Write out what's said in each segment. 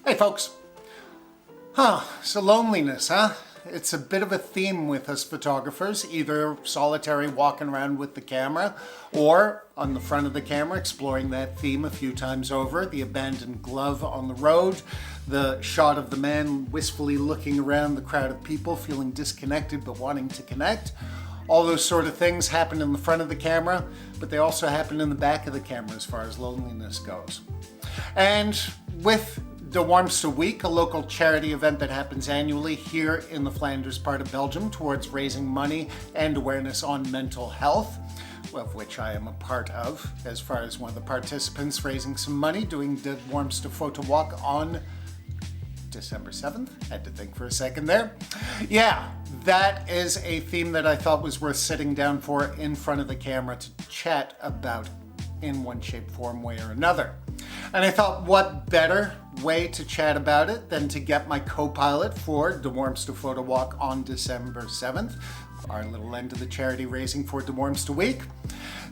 Hey folks. So loneliness, huh? It's a bit of a theme with us photographers, either solitary walking around with the camera or on the front of the camera exploring that theme a few times over, the abandoned glove on the road, the shot of the man wistfully looking around the crowd of people feeling disconnected but wanting to connect. All those sort of things happen in the front of the camera, but they also happen in the back of the camera as far as loneliness goes. And with De Warmste Week, a local charity event that happens annually here in the Flanders part of Belgium towards raising money and awareness on mental health, of which I am a part of, as far as one of the participants raising some money, doing De Warmste Photo Walk on December 7th. Had to think for a second there. Yeah, that is a theme that I thought was worth sitting down for in front of the camera to chat about in one shape, form, way or another. And I thought, what better way to chat about it than to get my co-pilot for De Warmste Photo Walk on December 7th, our little end of the charity raising for De Warmste Week.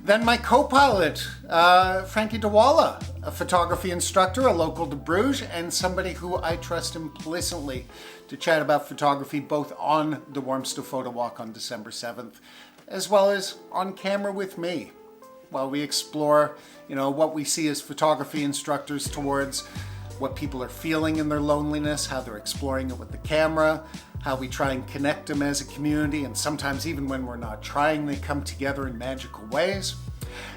Then my co-pilot, Franky DeWaele, a photography instructor, a local to Bruges, and somebody who I trust implicitly to chat about photography both on De Warmste Photo Walk on December 7th, as well as on camera with me, while we explore, what we see as photography instructors towards what people are feeling in their loneliness, how they're exploring it with the camera, how we try and connect them as a community, and sometimes even when we're not trying, they come together in magical ways.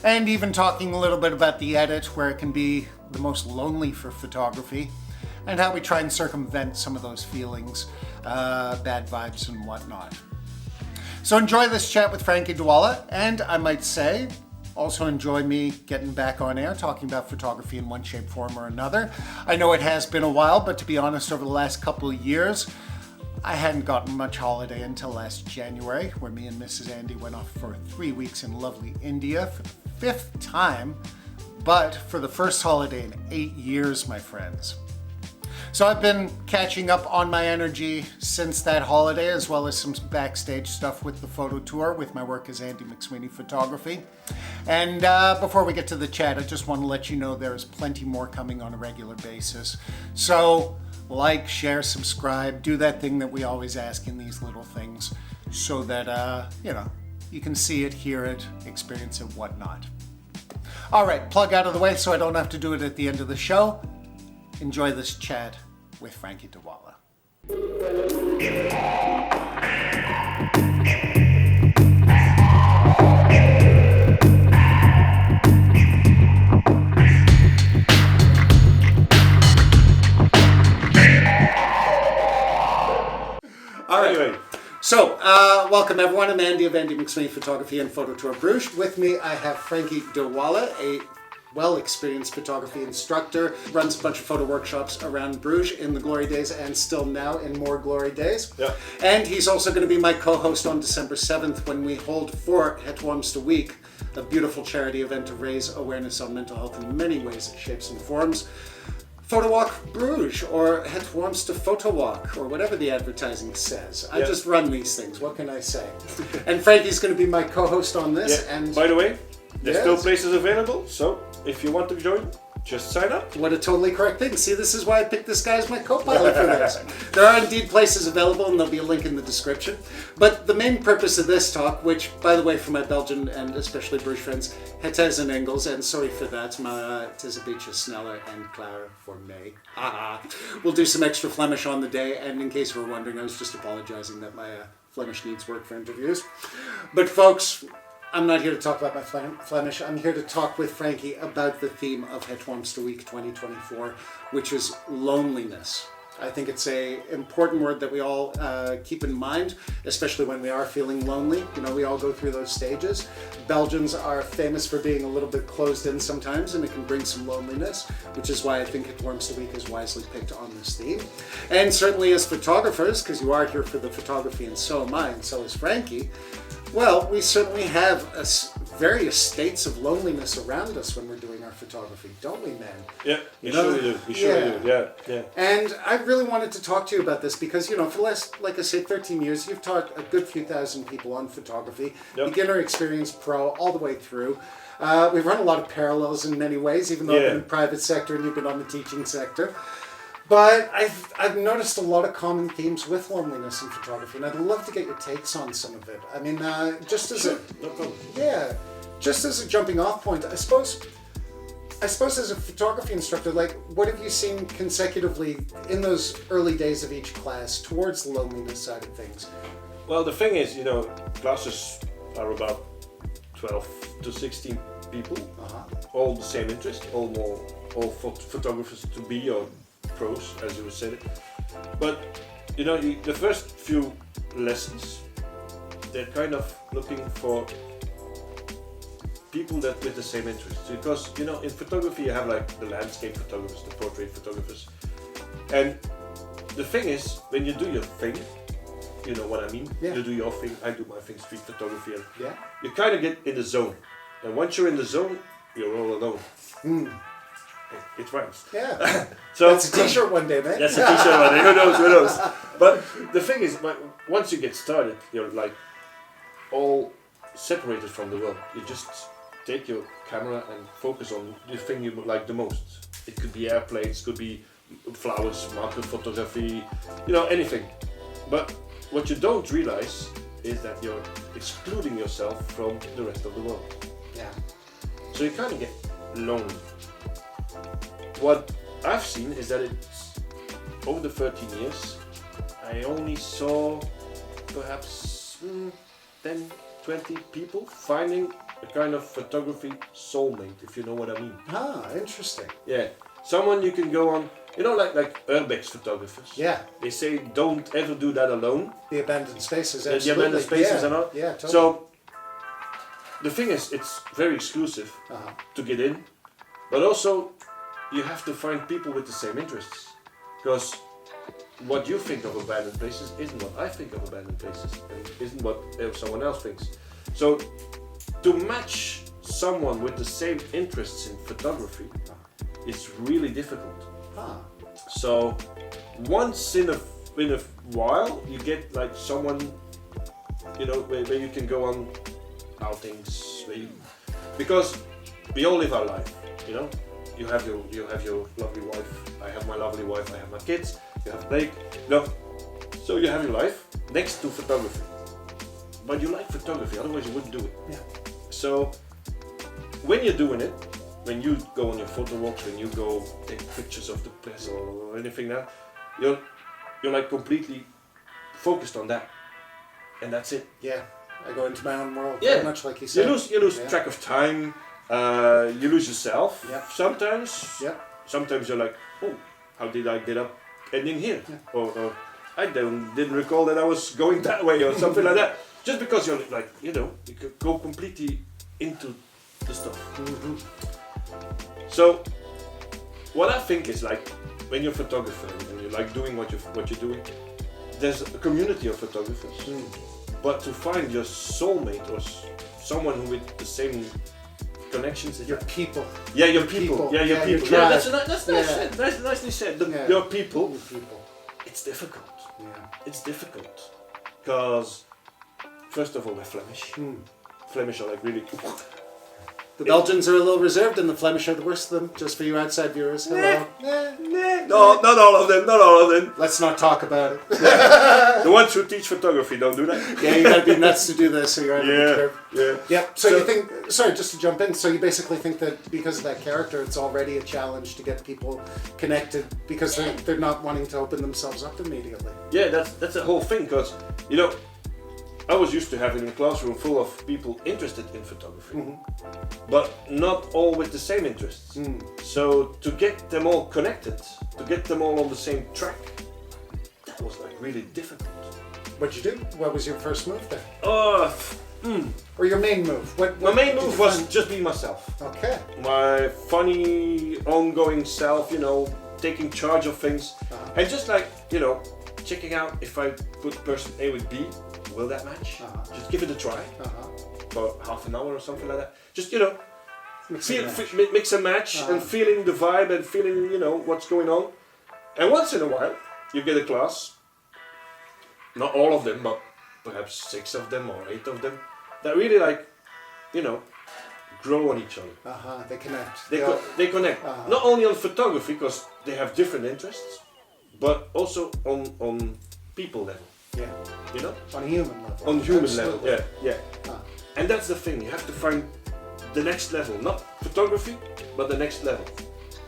And even talking a little bit about the edit, where it can be the most lonely for photography, and how we try and circumvent some of those feelings, bad vibes and whatnot. So enjoy this chat with Franky DeWaele, and I might say, also enjoy me getting back on air, talking about photography in one shape, form or another. I know it has been a while, but to be honest, over the last couple of years, I hadn't gotten much holiday until last January, where me and Mrs. Andy went off for 3 weeks in lovely India for the 5th time, but for the first holiday in 8 years, my friends. So I've been catching up on my energy since that holiday, as well as some backstage stuff with the photo tour with my work as Andy McSweeney Photography. And before we get to the chat, I just want to let you know there's plenty more coming on a regular basis. So like, share, subscribe, do that thing that we always ask in these little things so that, you can see it, hear it, experience it, whatnot. All right, plug out of the way so I don't have to do it at the end of the show. Enjoy this chat with Franky DeWaele. All right. Anyway. So, welcome everyone. I'm Andy of Andy McSweeney Photography and Photo Tour Bruges. With me, I have Franky DeWaele, a well-experienced photography instructor, runs a bunch of photo workshops around Bruges in the glory days and still now in more glory days. Yeah. And he's also going to be my co-host on December 7th when we hold for Het Warmste Week, a beautiful charity event to raise awareness on mental health in many ways, shapes and forms. Photo Walk Bruges, or Het Warmste Photo Walk, or whatever the advertising says. I just run these things, what can I say? And Franky's going to be my co-host on this. Yeah. And by the way, there's still places available, so if you want to join, just sign up. What a totally correct thing. See, this is why I picked this guy as my co-pilot for this. There are indeed places available, and there'll be a link in the description. But the main purpose of this talk, which, by the way, for my Belgian and especially Bruges friends, het is in Engels, and sorry for that, maar het is een beetje sneller and klaar for me. We'll do some extra Flemish on the day, and in case you were wondering, I was just apologizing that my Flemish needs work for interviews. But folks, I'm not here to talk about my Flemish. I'm here to talk with Franky about the theme of Het Warmste Week 2024, which is loneliness. I think it's an important word that we all keep in mind, especially when we are feeling lonely. We all go through those stages. Belgians are famous for being a little bit closed in sometimes, and it can bring some loneliness, which is why I think Het Warmste Week is wisely picked on this theme. And certainly as photographers, because you are here for the photography and so am I, and so is Franky, well, we certainly have various states of loneliness around us when we're doing our photography, don't we, man? Yeah, we surely do. We surely do. Yeah. And I really wanted to talk to you about this because, for the last, like I say, 13 years, you've taught a good few thousand people on photography, beginner, experienced, pro, all the way through. We've run a lot of parallels in many ways, even though I've been in the private sector and you've been on the teaching sector. But I've noticed a lot of common themes with loneliness in photography, and I'd love to get your takes on some of it. I mean, just as No problem. just as a jumping off point, I suppose as a photography instructor, like, what have you seen consecutively in those early days of each class towards the loneliness side of things? Well, the thing is, classes are about 12 to 16 people, all the same interest, all photographers to be, or pros, as you said it. But the first few lessons, they're kind of looking for people that with the same interests, because in photography you have like the landscape photographers, the portrait photographers, and the thing is, when you do your thing, you know what I mean. Yeah. You do your thing, I do my thing, street photography, and Yeah. you kind of get in the zone. And once you're in the zone, you're all alone. It rhymes. Yeah. So That's a t-shirt one day, man. that's a t-shirt one day. Who knows? But the thing is, once you get started, you're like all separated from the world. You just take your camera and focus on the thing you like the most. It could be airplanes, could be flowers, market photography, anything. But what you don't realize is that you're excluding yourself from the rest of the world. Yeah. So you kind of get lonely. What I've seen is that it's over the 13 years, I only saw perhaps 10, 20 people finding a kind of photography soulmate, if you know what I mean. Ah, interesting. Yeah, someone you can go on, like urbex photographers. Yeah. They say don't ever do that alone. The abandoned spaces, The absolutely. abandoned spaces yeah. and all. Yeah, totally. So the thing is, it's very exclusive to get in, but also you have to find people with the same interests, because what you think of abandoned places isn't what I think of abandoned places, and isn't what someone else thinks. So to match someone with the same interests in photography is really difficult. So once in a while you get like someone, where you can go on outings, because we all live our life, You have your lovely wife, I have my lovely wife, I have my kids, you have Blake, so you have your life next to photography. But you like photography, otherwise you wouldn't do it. Yeah. So when you're doing it, when you go on your photo walks, when you go take pictures of the place or anything now, you're like completely focused on that, and that's it. Yeah. I go into my own world, Yeah. very much like you said. You lose track of time. You lose yourself sometimes. Yeah. Sometimes you're like, oh, how did I get up ending here? Or I didn't recall that I was going that way or something like that. Just because you're like, you could go completely into the stuff. So what I think is like, when you're a photographer and you like doing what you're doing, there's a community of photographers. But to find your soulmate or someone who with the same connections, Your people. Yeah, your people. Yeah, your people. tribe. Yeah, that's nicely said. Your people. Your people. It's difficult. Yeah. It's difficult because first of all, we're Flemish. Flemish are like really. The Belgians are a little reserved, and the Flemish are the worst of them. Just for you outside viewers. Hello. No, not all of them. Not all of them. Let's not talk about it. The ones who teach photography don't do that. Yeah, you gotta be nuts to do this, so you're out of the curve. Yeah. Yep. So you think? Sorry, just to jump in. So you basically think that because of that character, it's already a challenge to get people connected because they're not wanting to open themselves up immediately. Yeah, that's the whole thing. Because I was used to having a classroom full of people interested in photography, but not all with the same interests. So to get them all connected, to get them all on the same track, that was like really difficult. What'd you do? What was your first move then? Or your main move? My main move was just be myself. Okay. My funny, ongoing self, taking charge of things, and just like, checking out if I put person A with B, will that match? Just give it a try for half an hour or something like that. Just, mix and match and feeling the vibe and feeling, what's going on. And once in a while, you get a class, not all of them, but perhaps 6 of them or 8 of them, that really grow on each other. They connect. They connect. Not only on photography, because they have different interests, but also on people level. Yeah. You know? On a human level. On human Absolutely. level, yeah. And that's the thing, you have to find the next level, not photography, but the next level.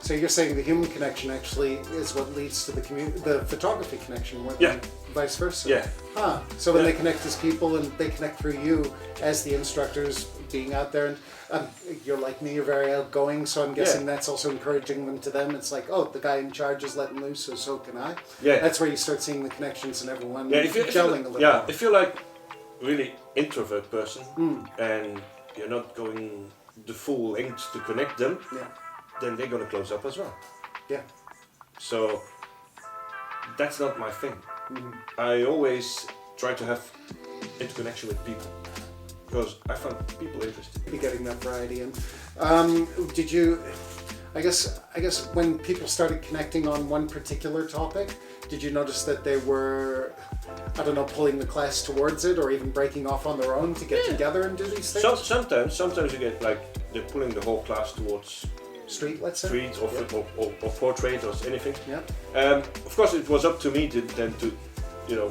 So you're saying the human connection actually is what leads to the photography connection, more than vice versa? Yeah. So when they connect as people and they connect through you as the instructors being out there, and you're like me, you're very outgoing, so I'm guessing that's also encouraging them to them. It's like, oh, the guy in charge is letting loose, so can I. Yeah. That's where you start seeing the connections and everyone gelling a little more. If you're like really introvert person and you're not going the full length to connect them, then they're gonna close up as well. Yeah. So that's not my thing. I always try to have interconnection with people because I find people interesting. Be getting that variety in. Did you? I guess when people started connecting on one particular topic, did you notice that they were, I don't know, pulling the class towards it, or even breaking off on their own to get together and do these things? Sometimes you get like they're pulling the whole class towards street, let's say, street or portrait or anything. Yeah. Of course, it was up to me to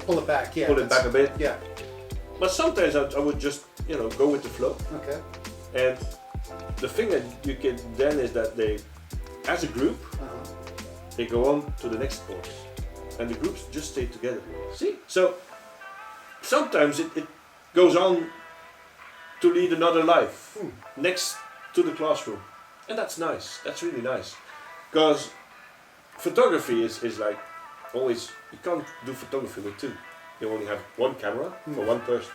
pull it back. Yeah. Pull it back a bit. Yeah. But sometimes I would just go with the flow. Okay. And the thing that you get then is that they, as a group, they go on to the next course, and the groups just stay together. See? So sometimes it goes on to lead another life next to the classroom, and that's nice. That's really nice, because photography is like always, you can't do photography with two. You only have one camera for one person.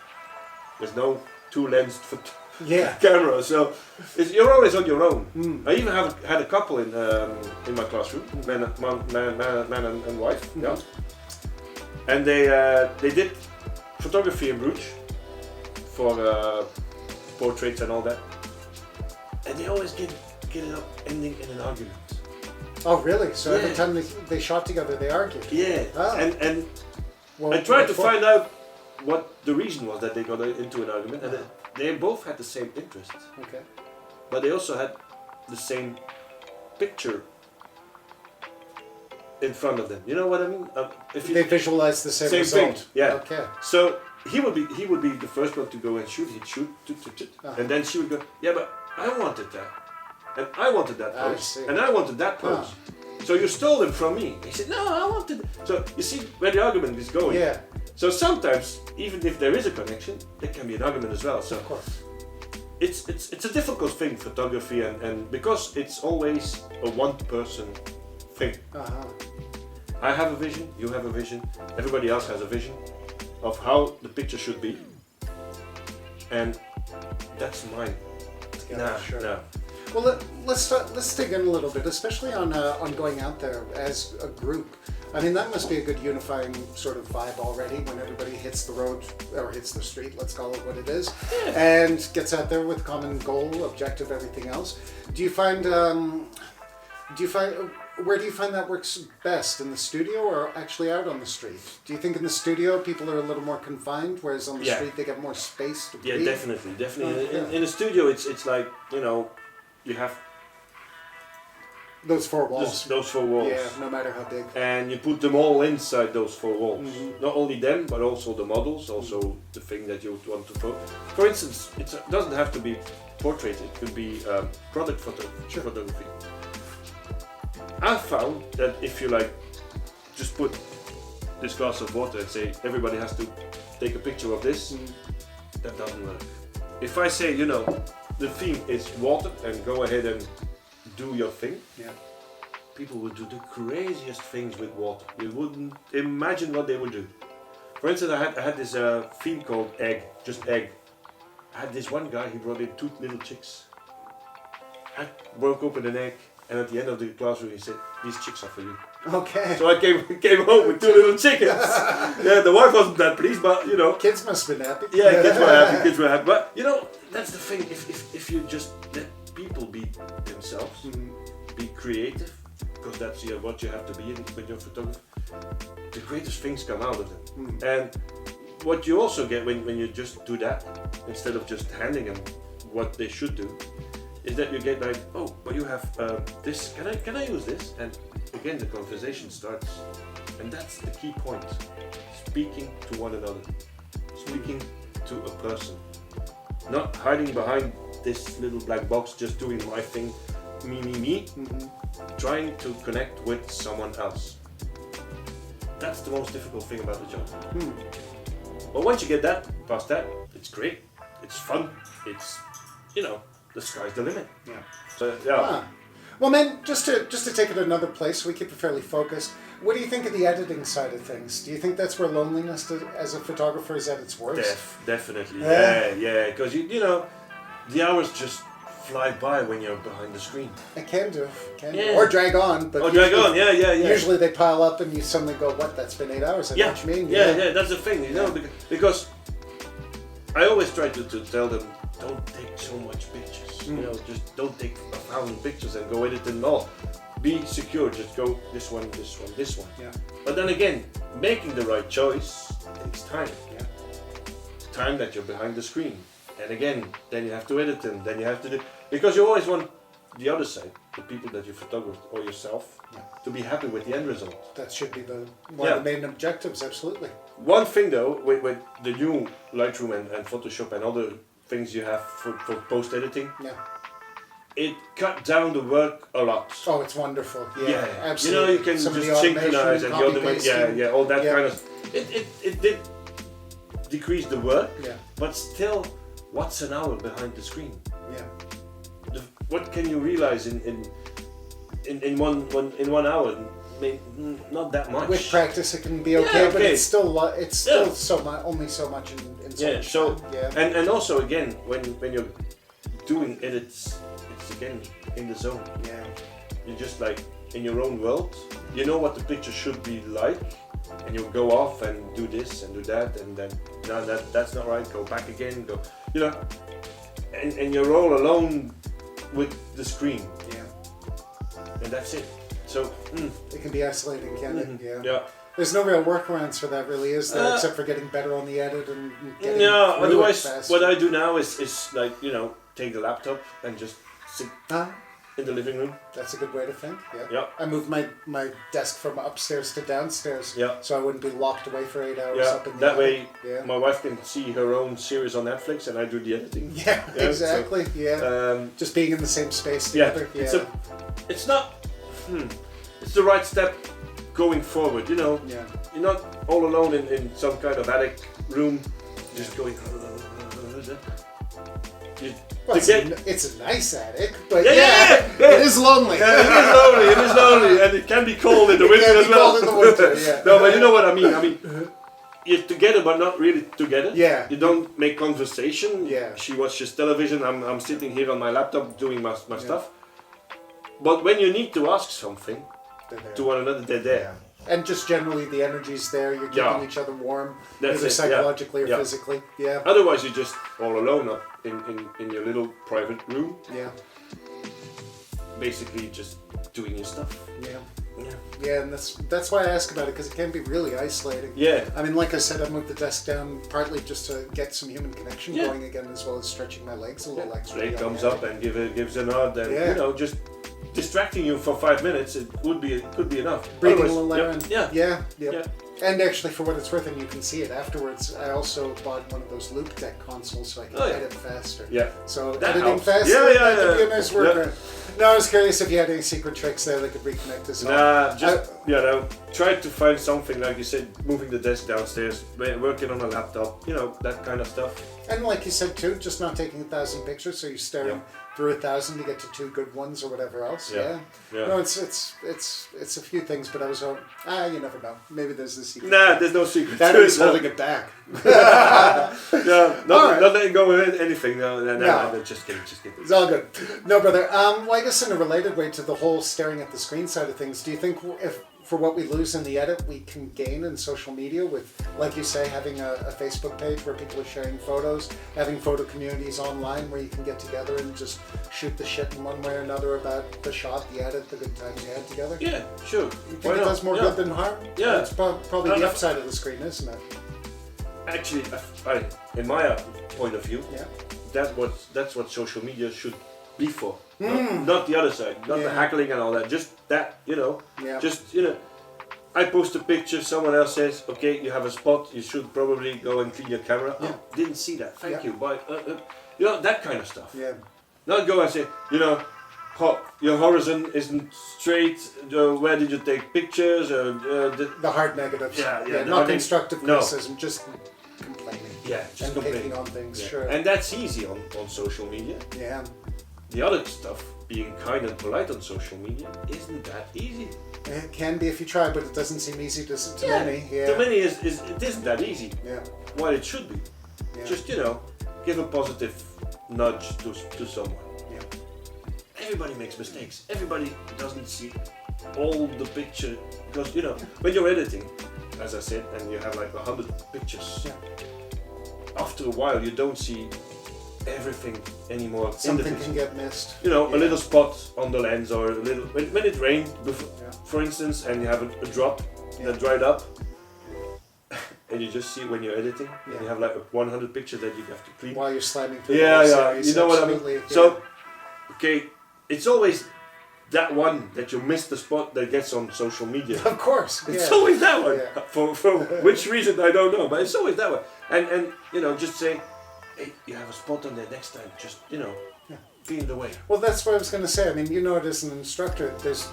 There's no two-lensed camera, so you're always on your own. I even had a couple in my classroom, man and wife, and they did photography in Bruges for portraits and all that, and they always get it up ending in an argument. Oh really? So every time they shot together, they argued? Yeah. Oh. And I tried to find out what the reason was that they got into an argument, and they both had the same interests. Okay. But they also had the same picture in front of them. You know what I mean? If they visualize the same result. thing. Yeah. Okay. So he would be the first one to go and shoot. He'd shoot, and then she would go, yeah, but I wanted that, and I wanted that pose, and I wanted that pose. So you stole them from me. He said, no, I wanted. So you see where the argument is going. Yeah. So sometimes, even if there is a connection, there can be an argument as well. So of course. It's a difficult thing, photography, and because it's always a one-person thing. I have a vision, you have a vision, everybody else has a vision of how the picture should be, and that's mine. Sure. Well, let's dig in a little bit, especially on going out there as a group. I mean, that must be a good unifying sort of vibe already when everybody hits the road or hits the street, let's call it what it is, and gets out there with common goal, objective, everything else. Do you find where do you find that works best, in the studio or actually out on the street? Do you think in the studio people are a little more confined, whereas on the street they get more space to breathe? Yeah, definitely. In the studio, it's like you have those four walls. Those four walls. Yeah, no matter how big. And you put them all inside those four walls. Not only them, but also the models, also the thing that you want to put. For instance, it doesn't have to be portrait, it could be product photography. I found that if you just put this glass of water and say everybody has to take a picture of this, that doesn't work. If I say, the theme is water and go ahead and do your thing, people would do the craziest things with water. You wouldn't imagine what they would do. For instance, I had this theme called egg, just egg. I had this one guy, he brought in 2 little chicks. I broke open an egg, and at the end of the classroom he said, these chicks are for you. Okay. So I came home with 2 little chickens. The wife wasn't that pleased, but Kids must have been happy. Yeah, kids were happy. But that's the thing, if you just let people be themselves, be creative, because that's what you have to be when you're a photographer, the greatest things come out of them. And what you also get when you just do that, instead of just handing them what they should do, is that you get like, oh, but you have this, can I use this? And again the conversation starts. And that's the key point. Speaking to one another. Speaking to a person. Not hiding behind this little black box, just doing my thing, me. Trying to connect with someone else. That's the most difficult thing about the job. But once you get past that, it's great. It's fun. It's, the sky's the limit. Yeah. So, yeah. Well, man, just to take it another place, we keep it fairly focused. What do you think of the editing side of things? Do you think that's where loneliness as a photographer is at its worst? Definitely. Yeah. Because the hours just fly by when you're behind the screen. It can do. Or drag on. But Yeah. Usually they pile up and you suddenly go, what, that's been 8 hours? I know what you mean. Yeah, that's the thing, because I always try to tell them, don't take so much pictures. Just don't take 1,000 pictures and go edit them all. Be secure, just go this one. Yeah. But then again, making the right choice takes time. Yeah. Time that you're behind the screen. And again, then you have to edit them, then you have to do... Because you always want the other side, the people that you photograph or yourself, to be happy with the end result. That should be one of the main objectives, absolutely. One thing though, with the new Lightroom and Photoshop and other things you have for post-editing, it cut down the work a lot. Oh, it's wonderful. Yeah, absolutely. You can just synchronize and the other way, all that kind of... It did decrease the work, but still, what's an hour behind the screen? Yeah. What can you realize in 1 hour? Not that much. With practice, it can be okay, but it's still only so much in so much time. And also again, when you're doing edits, it's again in the zone. Yeah. You're just like in your own world. You know what the picture should be like, and you'll go off and do this and do that, and then no, that's not right. Go back again. Go, and you're all alone with the screen. Yeah. And that's it. So it can be isolating, can it? Yeah. There's no real workarounds for that, really, is there? Except for getting better on the edit and getting otherwise, what I do now is like take the laptop and just sit in the living room. That's a good way to think. Yeah. I moved my desk from upstairs to downstairs. Yeah. So I wouldn't be locked away for 8 hours up in the that way, my wife can see her own series on Netflix and I do the editing. Yeah, exactly. So, just being in the same space together. Yeah. It's not. It's the right step going forward. You're not all alone in some kind of attic room, just going. It's a nice attic, but it is lonely. It is lonely, and it can be cold in the winter as well. Cold in the winter, No, but you know what I mean. You're together, but not really together. Yeah. You don't make conversation. Yeah. She watches television. I'm sitting here on my laptop doing my stuff. But when you need to ask something to one another, they're there. And just generally the energy's there, you're keeping each other warm, either psychologically or physically. Yeah. Otherwise you're just all alone up in your little private room. Yeah. Basically just doing your stuff. Yeah, and that's why I ask about it, because it can be really isolating. Yeah. I mean, like I said, I moved the desk down partly just to get some human connection going again, as well as stretching my legs a little extra. Leg comes up and gives a nod, and just distracting you for 5 minutes, it could be enough. Breathing a little there. Yeah. And actually, for what it's worth, and you can see it afterwards, I also bought one of those loop deck consoles so I can edit faster. Yeah. So that editing helps. faster, that could be a nice workaround. No, I was curious if you had any secret tricks there that could reconnect us. Try to find something, like you said, moving the desk downstairs, working on a laptop, that kind of stuff. And like you said too, just not taking 1,000 pictures, so you're staring through 1,000 to get to 2 good ones or whatever else. Yeah. No, it's a few things, but I was going, you never know. Maybe there's a secret. Nah, there's no secret. That is holding it back. Not letting go with anything. No, just kidding. It's all good. No, brother. Well, I guess in a related way to the whole staring at the screen side of things, do you think if for what we lose in the edit, we can gain in social media with, like you say, having a Facebook page where people are sharing photos, having photo communities online where you can get together and just shoot the shit in one way or another about the shot, the edit, the good times you had together? Yeah, sure. You think it does more good than harm? Yeah. That's probably the upside of the screen, isn't it? Actually, in my point of view, that's what social media should be for. Not the other side, not the heckling and all that. Just that, Yeah. Just I post a picture. Someone else says, "Okay, you have a spot. You should probably go and clean your camera." Yeah. Oh, didn't see that. Thank Yeah. you. Bye. That kind of stuff. Yeah. Not go and say, your horizon isn't straight. Where did you take pictures? The hard negatives. Yeah, Not constructive no. criticism, just complaining. Yeah, just And complaining. picking on things, Yeah. sure. And that's easy on social media. Yeah. The other stuff, being kind and polite on social media, isn't that easy. It can be if you try, but it doesn't seem easy to many. Yeah. To many it isn't that easy. Yeah. While it should be. Yeah. Just, give a positive nudge to someone. Yeah. Everybody makes mistakes. Everybody doesn't see all the picture. Because, when you're editing, as I said, and you have like 100 pictures, Yeah. after a while you don't see everything anymore. Something can get missed. A little spot on the lens, or a little when it rained, for instance, and you have a drop that dried up, and you just see when you're editing, and you have like 100 pictures that you have to clean. While you're slamming through Yeah, series, you know what I mean. absolutely, yeah. So, okay, it's always that one that you missed the spot that gets on social media. Of course. It's yeah. always that one. Yeah. For which reason I don't know, but it's always that one. And just say, hey, you have a spot on there next time. Just be in the way. Well, that's what I was going to say. I mean, as an instructor, there's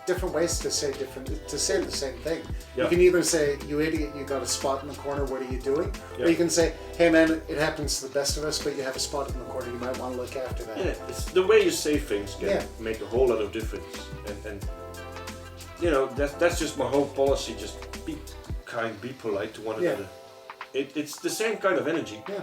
different ways to say the same thing. Yeah. You can either say, "You idiot, you got a spot in the corner. What are you doing?" Yeah. Or you can say, "Hey, man, it happens to the best of us, but you have a spot in the corner. You might want to look after that." Yeah, it's the way you say things can Yeah. make a whole lot of difference. And that's just my whole policy. Just be kind, be polite to one Yeah. another. It's the same kind of energy. Yeah.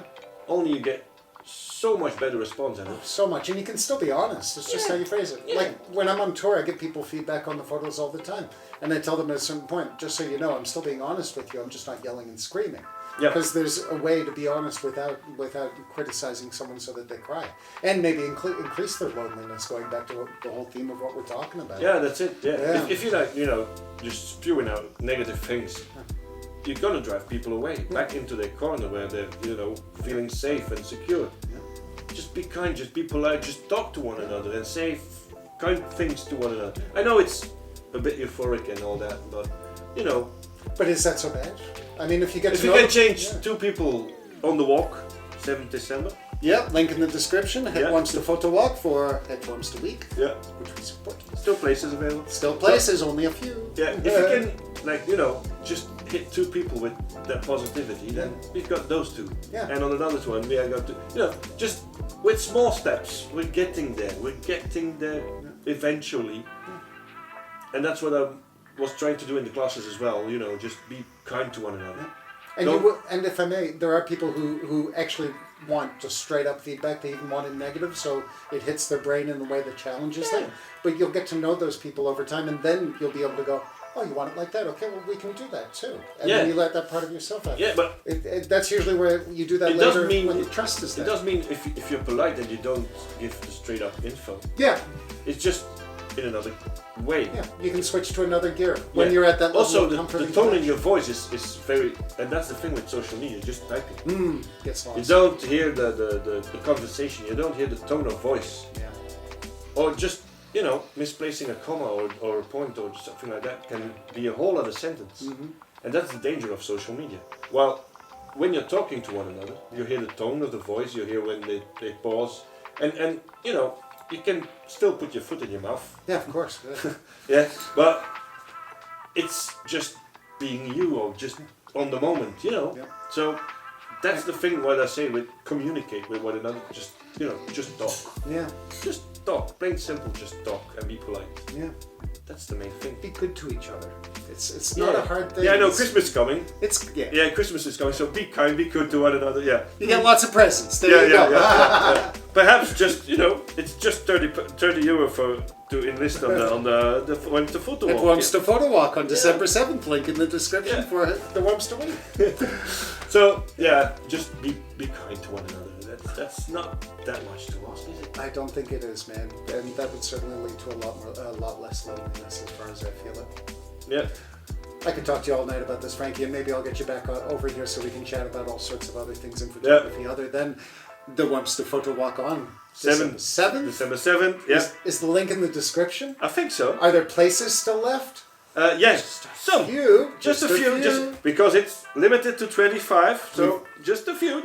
Only you get so much better response out of it. So much, and you can still be honest. It's just how you phrase it. Yeah. Like when I'm on tour, I get people feedback on the photos all the time, and I tell them at a certain point, just so you know, I'm still being honest with you. I'm just not yelling and screaming. Yeah. Because there's a way to be honest without criticizing someone so that they cry, and maybe increase their loneliness. Going back to the whole theme of what we're talking about. Yeah, that's it. Yeah. Yeah. If you're just spewing out negative things, you're gonna drive people away back into their corner where they're feeling safe and secure. Just be kind, just be polite, just talk to one another and say kind things to one another. I know it's a bit euphoric and all that, but But is that so bad? I mean, if you get if to you know can change two people on the walk, 7th December. Yeah, link in the description. Head Yeah. Worms to Photo Walk for Head Worms to Week, Yeah. which we support. Still places available. Still places, only a few. Yeah, if you can, just hit two people with that positivity, then we've got those two. Yeah. And on another one, we have got just with small steps, we're getting there. We're getting there eventually. And that's what I was trying to do in the classes as well, just be kind to one another. And if I may, there are people who actually want just straight up feedback. They even want it negative, so it hits their brain in a way that challenges them. But you'll get to know those people over time, and then you'll be able to go, oh, you want it like that? Okay, well, we can do that too. And then you let that part of yourself out. Yeah, but that's usually where you do that it later doesn't mean when the trust is it there. does mean if you're polite and you don't give the straight up info. Yeah. It's just in another way. Yeah, you can switch to another gear when you're at that level also, of the comfort. tone in your voice is very, and that's the thing with social media, just typing. Gets lost. You don't hear the conversation, you don't hear the tone of voice. Yeah. Or just, misplacing a comma or a point or something like that can be a whole other sentence. And that's the danger of social media. While when you're talking to one another, you hear the tone of the voice, you hear when they pause, and you can still put your foot in your mouth. Yeah, of course. Yeah, but it's just being you or just on the moment, Yeah. So that's the thing what I say with communicate with one another, just talk. Yeah. Just talk, plain simple, just talk and be polite. Yeah. That's the main thing. Be good to each other. It's not a hard thing. Yeah, I know, It's- Christmas is coming. Yeah. Yeah, Christmas is coming, so be kind, be good to one another, yeah. You get lots of presents. There you go. Yeah. Perhaps just, it's just 30 euro to enlist on the photo It walk. Worms to Photo Walk on December 7th. Link in the description for the Worms to Week. So, just be kind to one another. That's not that much to ask, is it? I don't think it is, man. And that would certainly lead to a lot less loneliness as far as I feel it. Yeah. I could talk to you all night about this, Frankie, and maybe I'll get you back over here so we can chat about all sorts of other things in photography other than The Wormster Photo Walk on 7th. December 7th? December 7th, yeah. Is the link in the description? I think so. Are there places still left? Yes, some. Just a few. Just because it's limited to 25, so just a few.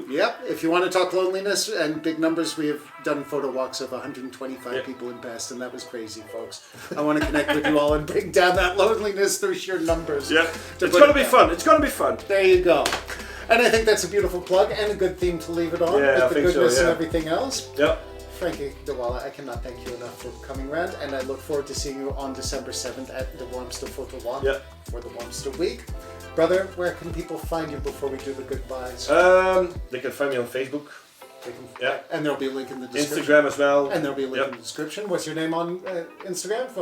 Yep, if you want to talk loneliness and big numbers, we have done photo walks of 125 people in past, and that was crazy, folks. I want to connect with you all and bring down that loneliness through sheer numbers. Yeah, it's going to be fun. It's going to be fun. There you go. And I think that's a beautiful plug and a good theme to leave it on with the goodness and everything else. Yep. Franky DeWaele, I cannot thank you enough for coming around, and I look forward to seeing you on December 7th at the Wormster Photo Walk for the Wormster Week. Brother, where can people find you before we do the goodbyes? They can find me on Facebook. And there'll be a link in the description. Instagram as well. And there'll be a link in the description. What's your name on Instagram?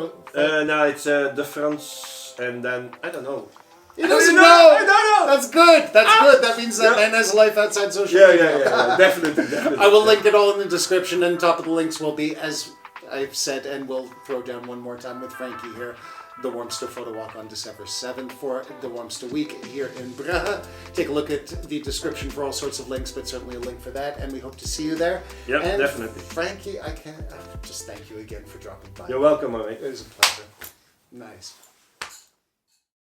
No, it's De France, and then, I don't know. He doesn't know. I don't know. That's good. That's good. That means that man has a life outside social media. Yeah. Definitely. I will link it all in the description, and top of the links will be, as I've said, and we'll throw down one more time with Franky here, the Wormster Photo Walk on December 7th for the Wormster Week here in Brugge. Take a look at the description for all sorts of links, but certainly a link for that, and we hope to see you there. Yeah, and definitely. Franky, I just thank you again for dropping by. You're welcome, mate. It was a pleasure. Nice.